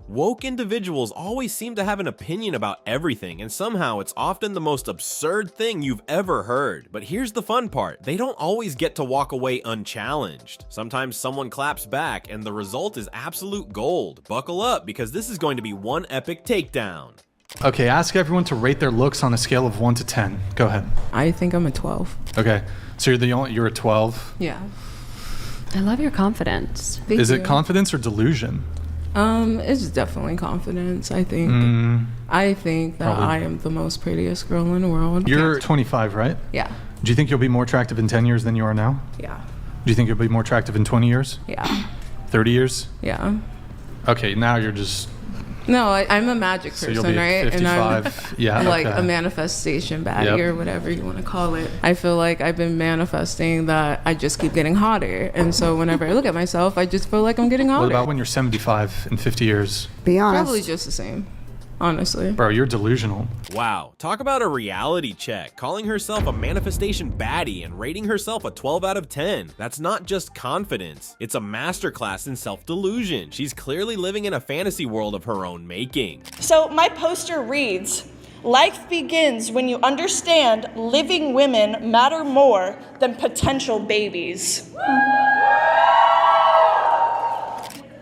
Woke individuals always seem to have an opinion about everything, and somehow it's often the most absurd thing you've ever heard. But here's the fun part, they don't always get to walk away unchallenged. Sometimes someone claps back and the result is absolute gold. Buckle up, because this is going to be one epic takedown. Okay, ask everyone to rate their looks on a scale of 1 to 10. Go ahead. I think I'm a 12. Okay, so you're a 12. Yeah. I love your confidence. Is it confidence or delusion? It's definitely confidence, I think. I think that Probably. I am the most prettiest girl in the world. You're 25, right? Yeah. Do you think you'll be more attractive in 10 years than you are now? Yeah. Do you think you'll be more attractive in 20 years? Yeah. 30 years? Yeah. Okay, now you're just... No, I'm a magic person, you'll be right? 55. Yeah, like okay. a manifestation baddie or whatever you want to call it. I feel like I've been manifesting that I just keep getting hotter. And so whenever I look at myself, I just feel like I'm getting hotter. What about when you're 75 in 50 years? Be honest. Probably just the same, honestly. Bro, you're delusional. Wow, talk about a reality check, calling herself a manifestation baddie and rating herself a 12 out of 10. That's not just confidence, it's a masterclass in self-delusion. She's clearly living in a fantasy world of her own making. So my poster reads, life begins when you understand living women matter more than potential babies.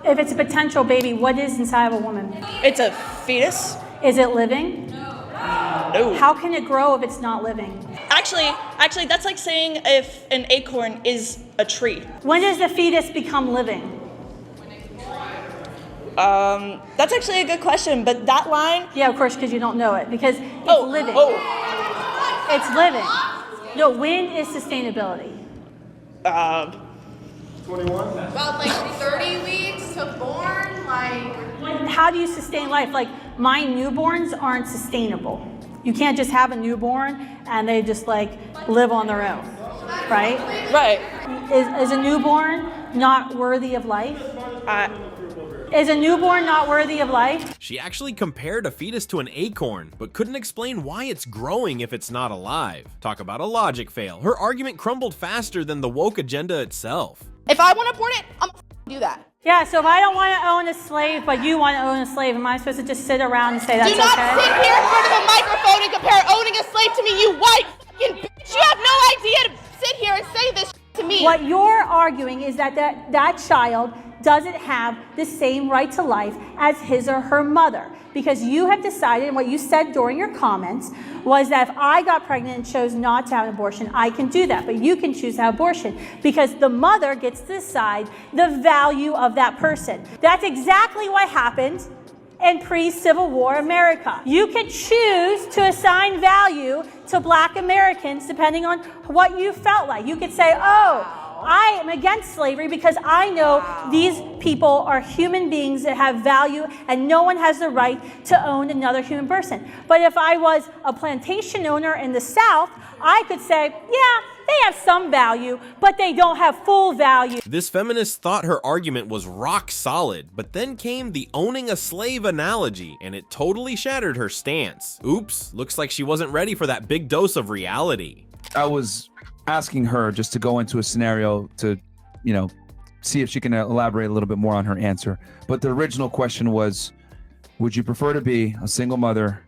If it's a potential baby, what is inside of a woman? It's a fetus? Is it living? No. How can it grow if it's not living? Actually, that's like saying if an acorn is a tree. When does the fetus become living? That's actually a good question, but that line... Yeah, of course, because you don't know it, because it's living. It's living. No, when is sustainability? 21? About like 30 weeks to born, like... How do you sustain life? Like, my newborns aren't sustainable. You can't just have a newborn and they just like live on their own, right? Right. Is a newborn not worthy of life? Is a newborn not worthy of life? She actually compared a fetus to an acorn, but couldn't explain why it's growing if it's not alive. Talk about a logic fail. Her argument crumbled faster than the woke agenda itself. If I want to abort it, I'm gonna do that. Yeah, so if I don't want to own a slave, but you want to own a slave, am I supposed to just sit around and say that's okay? Do not sit here in front of a microphone and compare owning a slave to me, you white fucking bitch. You have no idea to sit here and say this to me. What you're arguing is that that child doesn't have the same right to life as his or her mother. Because you have decided, and what you said during your comments, was that if I got pregnant and chose not to have an abortion, I can do that. But you can choose to have abortion because the mother gets to decide the value of that person. That's exactly what happened in pre-Civil War America. You could choose to assign value to Black Americans depending on what you felt like. You could say, oh, I am against slavery because I know these people are human beings that have value and no one has the right to own another human person. But if I was a plantation owner in the South, I could say, yeah, they have some value, but they don't have full value. This feminist thought her argument was rock solid, but then came the owning a slave analogy, and it totally shattered her stance. Oops, looks like she wasn't ready for that big dose of reality. I was asking her just to go into a scenario to, see if she can elaborate a little bit more on her answer. But the original question was, would you prefer to be a single mother,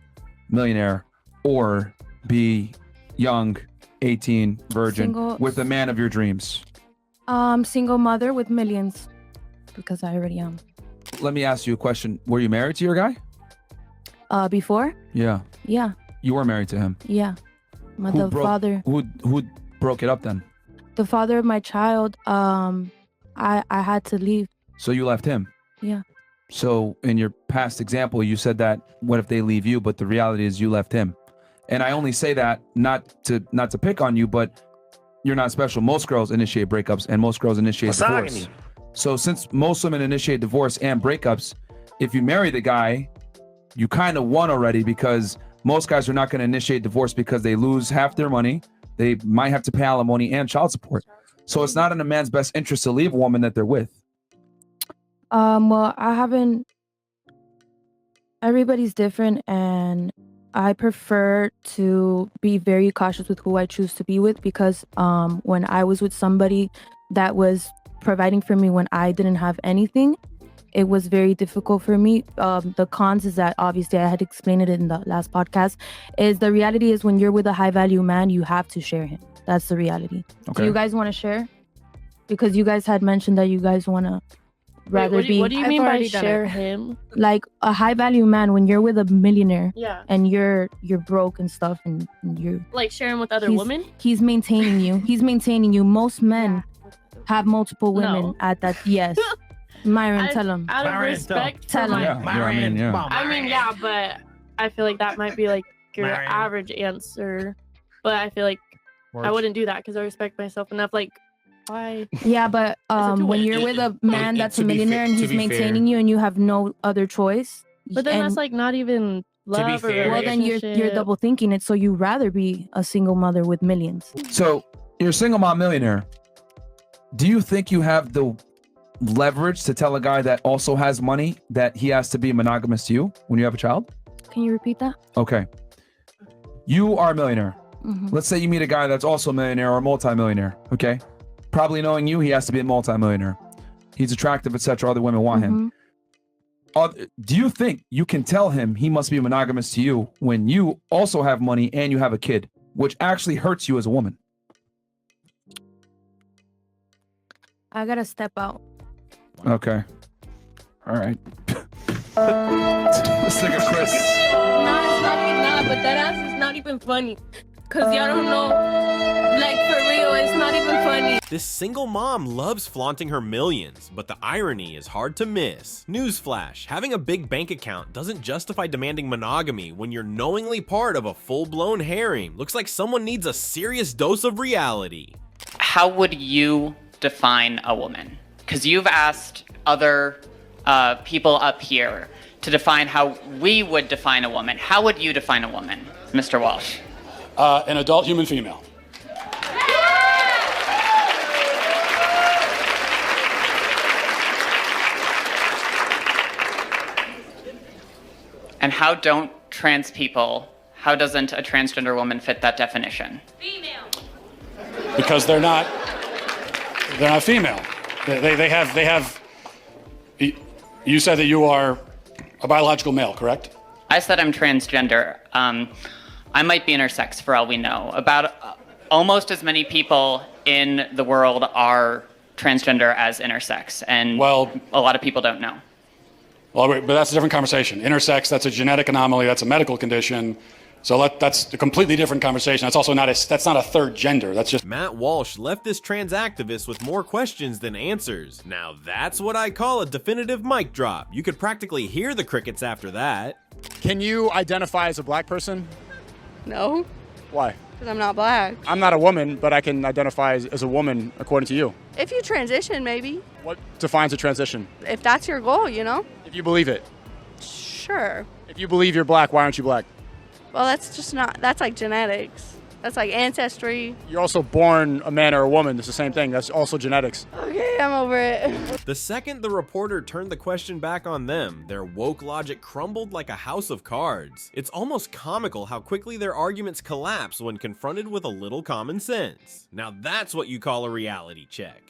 millionaire, or be young, 18, virgin, with the man of your dreams? Single mother with millions, because I already am. Let me ask you a question. Were you married to your guy? Before? Yeah. Yeah. You were married to him? Yeah. Who broke it up then? The father of my child, I had to leave. So you left him? Yeah. So in your past example, you said that what if they leave you, but the reality is you left him. And I only say that not to pick on you, but you're not special. Most girls initiate breakups and most girls initiate divorce. So since most women initiate divorce and breakups, if you marry the guy, you kind of won already, because most guys are not going to initiate divorce because they lose half their money. They might have to pay alimony and child support. So it's not in a man's best interest to leave a woman that they're with. Well, I haven't. Everybody's different, and I prefer to be very cautious with who I choose to be with, because when I was with somebody that was providing for me when I didn't have anything, it was very difficult for me. The cons is that obviously I had explained it in the last podcast. Is the reality is when you're with a high value man, you have to share him. That's the reality. Okay. Do you guys want to share? Because you guys had mentioned that you guys want to rather be. What do you mean by share him? Like a high value man, when you're with a millionaire, Yeah. and you're broke and stuff, and you're Like sharing with other women? He's maintaining you. He's maintaining you. Most men have multiple women No. at that. Yes. Myron, tell him. Out of respect Tell for him. my, I mean, yeah, but I feel like that might be like your average answer. But I feel like I wouldn't do that because I respect myself enough. Like, why? Yeah, but when you're with a man that's a millionaire and he's maintaining you and you have no other choice. But then that's like not even love or well, then you're relationship. double thinking it. So you rather be a single mother with millions. So you're a single mom millionaire. Do you think you have the leverage to tell a guy that also has money that he has to be monogamous to you when you have a child? Can you repeat that? Okay. You are a millionaire. Mhm. Let's say you meet a guy that's also a millionaire or a multimillionaire. Okay. Probably knowing you, he has to be a multimillionaire. He's attractive, etc. Other women want him. Do you think you can tell him he must be monogamous to you when you also have money and you have a kid, which actually hurts you as a woman? I gotta step out. Okay. All right. Let's take a Chris. Nah, it's not, but that ass is not even funny. Cause y'all don't know, like for real, it's not even funny. This single mom loves flaunting her millions, but the irony is hard to miss. Newsflash, having a big bank account doesn't justify demanding monogamy when you're knowingly part of a full-blown harem. Looks like someone needs a serious dose of reality. How would you define a woman? Because you've asked other people up here to define how we would define a woman. How would you define a woman, Mr. Walsh? An adult human female. And how don't trans people, how doesn't a transgender woman fit that definition? Because they're not female. They have. You said that you are a biological male, correct? I said I'm transgender. I might be intersex for all we know. About almost as many people in the world are transgender as intersex, and a lot of people don't know. Well, but that's a different conversation. Intersex, that's a genetic anomaly, that's a medical condition. So that's a completely different conversation. That's also not a third gender. That's just Matt Walsh left this trans activist with more questions than answers. Now that's what I call a definitive mic drop. You could practically hear the crickets after that. Can you identify as a black person? No, Why? because I'm not black. I'm not a woman, but I can identify as a woman according to you. If you transition, maybe. What defines a transition? If that's your goal, you know? If you believe it. Sure. If you believe you're black, why aren't you black? Well, that's just not, that's like genetics. That's like ancestry. You're also born a man or a woman. It's the same thing. That's also genetics. Okay, I'm over it. The second the reporter turned the question back on them, their woke logic crumbled like a house of cards. It's almost comical how quickly their arguments collapse when confronted with a little common sense. Now that's what you call a reality check.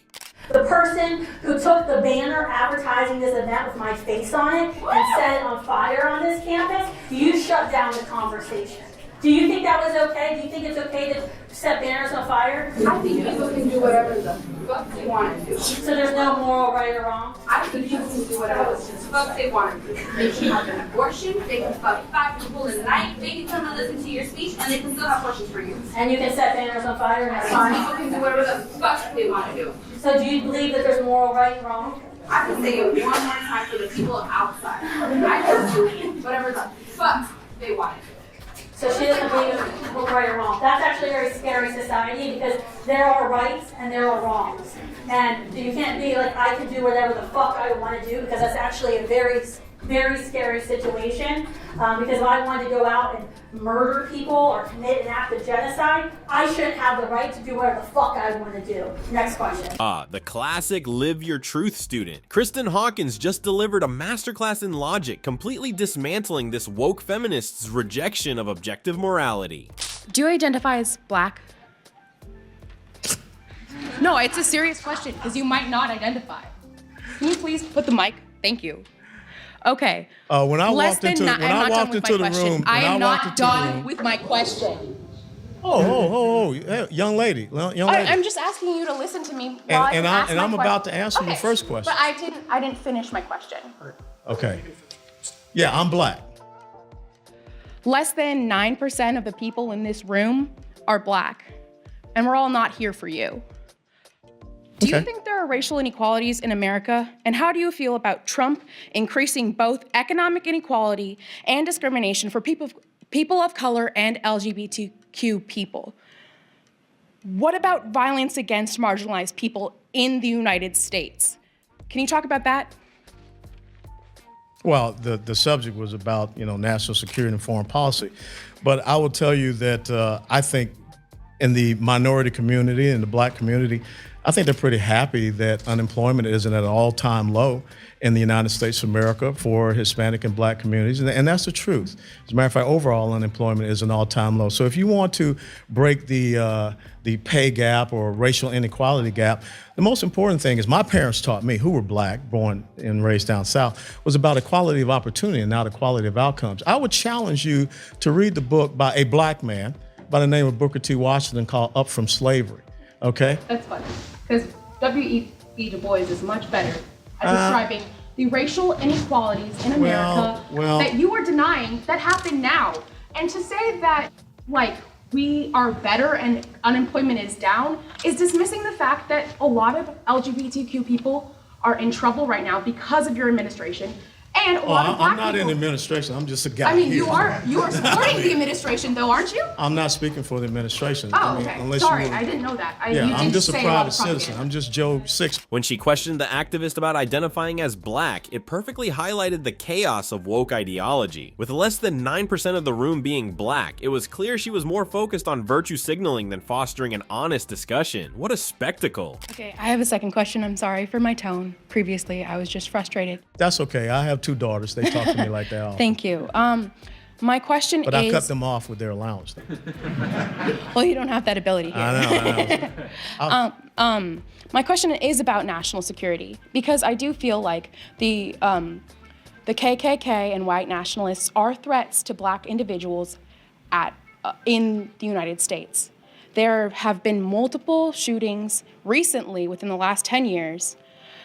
The person who took the banner advertising this event with my face on it and set it on fire on this campus, you shut down the conversation. Do you think that was okay? Do you think it's okay to set banners on fire? I think people can do whatever the fuck they want to do. So there's no moral right or wrong? I think people can do whatever the fuck they want to do. They can have an abortion, they can fuck 5 people in the night, they can come and listen to your speech, and they can still have questions for you. And you can set banners on fire and that's People fine? can do whatever the fuck they want to do. So do you believe that there's moral right and wrong? I can say it one more time for the people outside. I can do whatever the fuck they want to do. So she doesn't believe it's right or wrong. That's actually a very scary society because there are rights and there are wrongs. And you can't be like, I can do whatever the fuck I want to do, because that's actually a very, very scary situation. Because if I wanted to go out and murder people or commit an act of genocide, I shouldn't have the right to do whatever the fuck I want to do. Next question. The classic live your truth student. Kristen Hawkins just delivered a masterclass in logic, completely dismantling this woke feminist's rejection of objective morality. Do you identify as black? No, it's a serious question because you might not identify. Can you please put the mic Thank you. Okay. When I Less walked than into ni- I'm when I not done walked with into my the question. room, I when am walked not into the done room- with my question. Hey, young lady. I'm just asking you to listen to me while I can ask my I'm about question. to answer your first question. But I didn't finish my question. Okay. Yeah, I'm black. Less than 9% of the people in this room are black, and we're all not here for you. Do you think there are racial inequalities in America? And how do you feel about Trump increasing both economic inequality and discrimination for people of color and LGBTQ people? What about violence against marginalized people in the United States? Can you talk about that? Well, the subject was about, national security and foreign policy. But I will tell you that I think in the minority community, in the black community, I think they're pretty happy that unemployment isn't at an all-time low in the United States of America for Hispanic and black communities. And that's the truth. As a matter of fact, overall unemployment is an all-time low. So if you want to break the pay gap or racial inequality gap, the most important thing is my parents taught me, who were black, born and raised down south, was about equality of opportunity and not equality of outcomes. I would challenge you to read the book by a black man by the name of Booker T. Washington called Up From Slavery, okay? That's funny, because W.E.B. Du Bois is much better at describing the racial inequalities in America that you are denying that happen now. And to say that, we are better and unemployment is down is dismissing the fact that a lot of LGBTQ people are in trouble right now because of your administration. And a lot of black I'm not people. in administration. I'm just a guy. I mean, here. you are supporting the administration, though, aren't you? I'm not speaking for the administration. Oh, okay. Sorry, I didn't know that. I'm just a private citizen. I'm just Joe Six. When she questioned the activist about identifying as black, it perfectly highlighted the chaos of woke ideology. With less than 9% of the room being black, it was clear she was more focused on virtue signaling than fostering an honest discussion. What a spectacle. Okay, I have a second question. I'm sorry for my tone. Previously, I was just frustrated. That's okay. I have 2 daughters. They talk to me like that often. Thank you. My question But is... I cut them off with their allowance. Well, you don't have that ability here. I know. My question is about national security, because I do feel like the KKK and white nationalists are threats to black individuals in the United States. There have been multiple shootings recently within the last 10 years,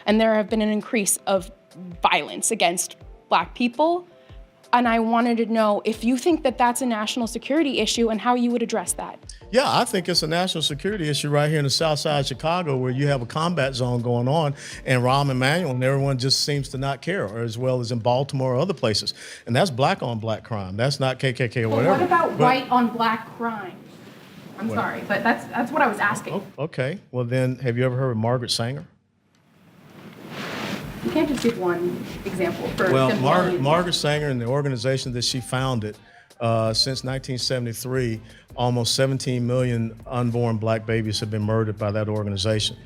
and there have been an increase of violence against black people. And I wanted to know if you think that that's a national security issue and how you would address that. Yeah, I think it's a national security issue right here in the south side of Chicago, where you have a combat zone going on, and Rahm Emanuel and everyone just seems to not care, or as well as in Baltimore or other places. And that's black on black crime. That's not KKK or whatever. What about white on black crime? I'm sorry, but that's what I was asking. Okay, well then, have you ever heard of Margaret Sanger? You can't just give one example for Well, Margaret Sanger and the organization that she founded since 1973, almost 17 million unborn black babies have been murdered by that organization.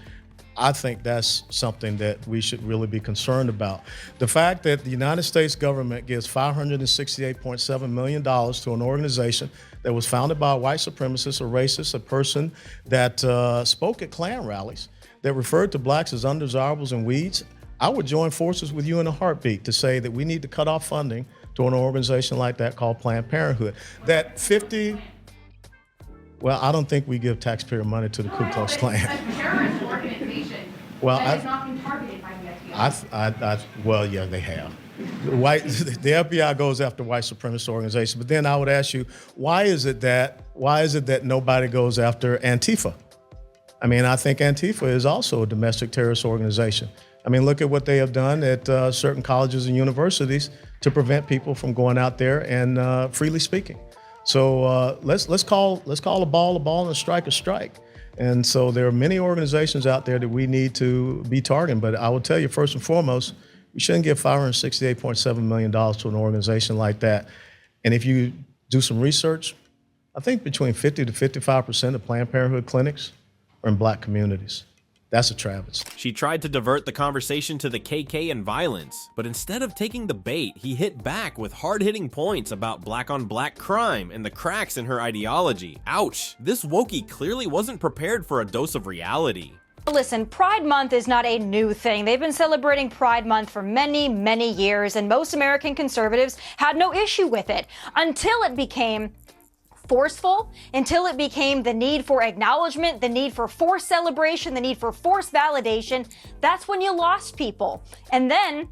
I think that's something that we should really be concerned about. The fact that the United States government gives $568.7 million to an organization that was founded by a white supremacist, a racist, a person that spoke at Klan rallies, that referred to blacks as undesirables and weeds, I would join forces with you in a heartbeat to say that we need to cut off funding to an organization like that called Planned Parenthood. Well, I don't think we give taxpayer money to the Ku Klux Klan. It's a terrorist organization that has not been targeted by the FBI. Well, yeah, they have. The FBI goes after white supremacist organizations, but then I would ask you, why is it that nobody goes after Antifa? I mean, I think Antifa is also a domestic terrorist organization. I mean, look at what they have done at certain colleges and universities to prevent people from going out there and freely speaking. So let's call a ball and a strike. And so there are many organizations out there that we need to be targeting. But I will tell you, first and foremost, we shouldn't give $568.7 million to an organization like that. And if you do some research, I think between 50 to 55% of Planned Parenthood clinics are in black communities. That's a travesty. She tried to divert the conversation to the KK and violence, but instead of taking the bait, he hit back with hard-hitting points about black on black crime and the cracks in her ideology. Ouch, this wokey clearly wasn't prepared for a dose of reality. Listen, Pride Month is not a new thing. They've been celebrating Pride Month for many, many years, and most American conservatives had no issue with it until it became forceful, until it became the need for acknowledgement, the need for forced celebration, the need for forced validation. That's when you lost people. And then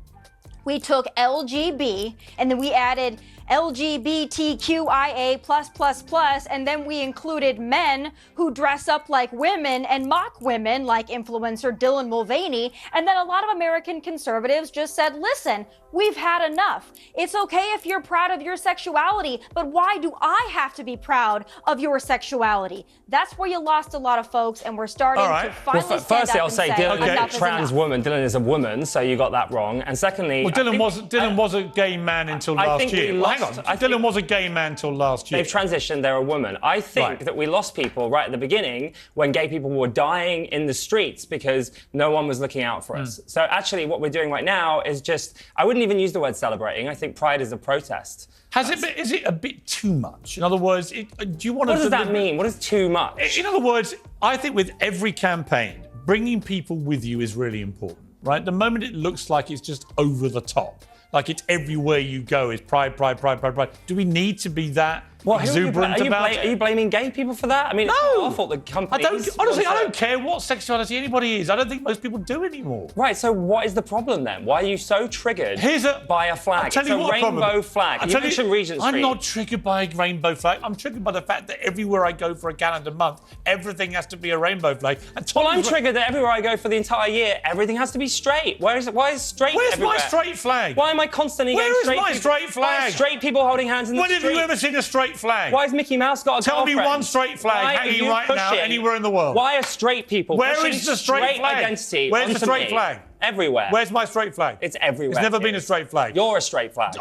we took LGB and then we added LGBTQIA+++, and then we included men who dress up like women and mock women like influencer Dylan Mulvaney. And then a lot of American conservatives just said, listen, we've had enough. It's okay if you're proud of your sexuality, but why do I have to be proud of your sexuality? That's where you lost a lot of folks, and we're starting to finally stand firstly, up I'll say and Dylan is enough a trans woman. Dylan is a woman, so you got that wrong. And secondly, Dylan was a gay man until last year. Hang on, Dylan was a gay man until last year. They've transitioned, they're a woman. I think that we lost people right at the beginning when gay people were dying in the streets because no one was looking out for us. So actually what we're doing right now is just, I wouldn't even use the word celebrating. I think Pride is a protest. Is it a bit too much? In other words, do you want to... What does that mean? What is too much? In other words, I think with every campaign, bringing people with you is really important, right? The moment it looks like it's just over the top, like it's everywhere you go is pride, pride, pride, pride, pride. Do we need to be that exuberant about it? Are you blaming gay people for that? I mean, it's not our fault the companies... Honestly, I don't care what sexuality anybody is. I don't think most people do anymore. Right, so what is the problem then? Why are you so triggered by a flag? It's a rainbow flag. You mentioned Regent Street. I'm not triggered by a rainbow flag. I'm triggered by the fact that everywhere I go for a calendar month, everything has to be a rainbow flag. Well, I'm triggered that everywhere I go for the entire year, everything has to be straight. Why is straight Where's everywhere? my straight flag? Why am I constantly getting straight Where is my straight flag? Why are straight people holding hands in the street? When have you ever seen a straight flag? Why has Mickey Mouse got a Tell girlfriend? me one straight flag hanging right now anywhere in the world. Why are straight people Where is the straight flag? Identity Where's the straight flag? Everywhere. Where's my straight flag? It's everywhere. It's never been a straight flag. You're a straight flag.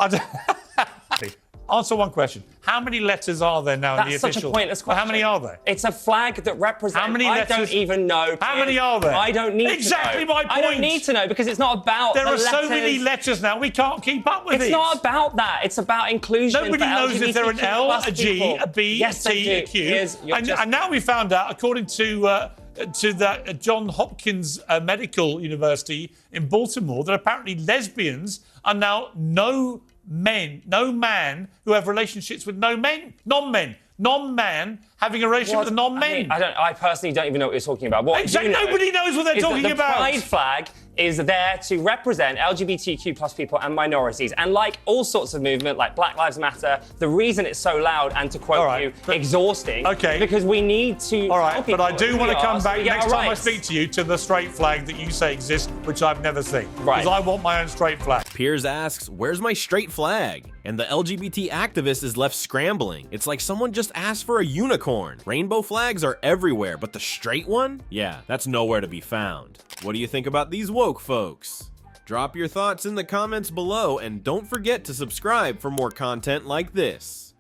Answer one question. How many letters are there now in the official? That's such a pointless question. How many are there? It's a flag that represents... How many letters? I don't even know. How many are there? I don't need Exactly to know. my point. I don't need to know because it's not about There the are so letters. many letters now, we can't keep up with it. It's not about that. It's about inclusion. Nobody knows if they're an L, a G, a B, a T, a Q. And now we found out, according to the John Hopkins Medical University in Baltimore, that apparently lesbians are now no man who have relationships with non-man having a relationship with a non-men. I personally don't even know what you're talking about. Exactly. Nobody knows what they're talking about. The Pride flag is there to represent LGBTQ plus people and minorities. And like all sorts of movement, like Black Lives Matter, the reason it's so loud and, to quote exhausting, is because we need to tell people but I do want to come back next time I rights. speak to you to the straight flag that you say exists, which I've never seen. Right. Because I want my own straight flag. Piers asks, where's my straight flag? And the LGBT activist is left scrambling. It's like someone just asked for a unicorn. Rainbow flags are everywhere, but the straight one? Yeah, that's nowhere to be found. What do you think about these woke folks? Drop your thoughts in the comments below, and don't forget to subscribe for more content like this.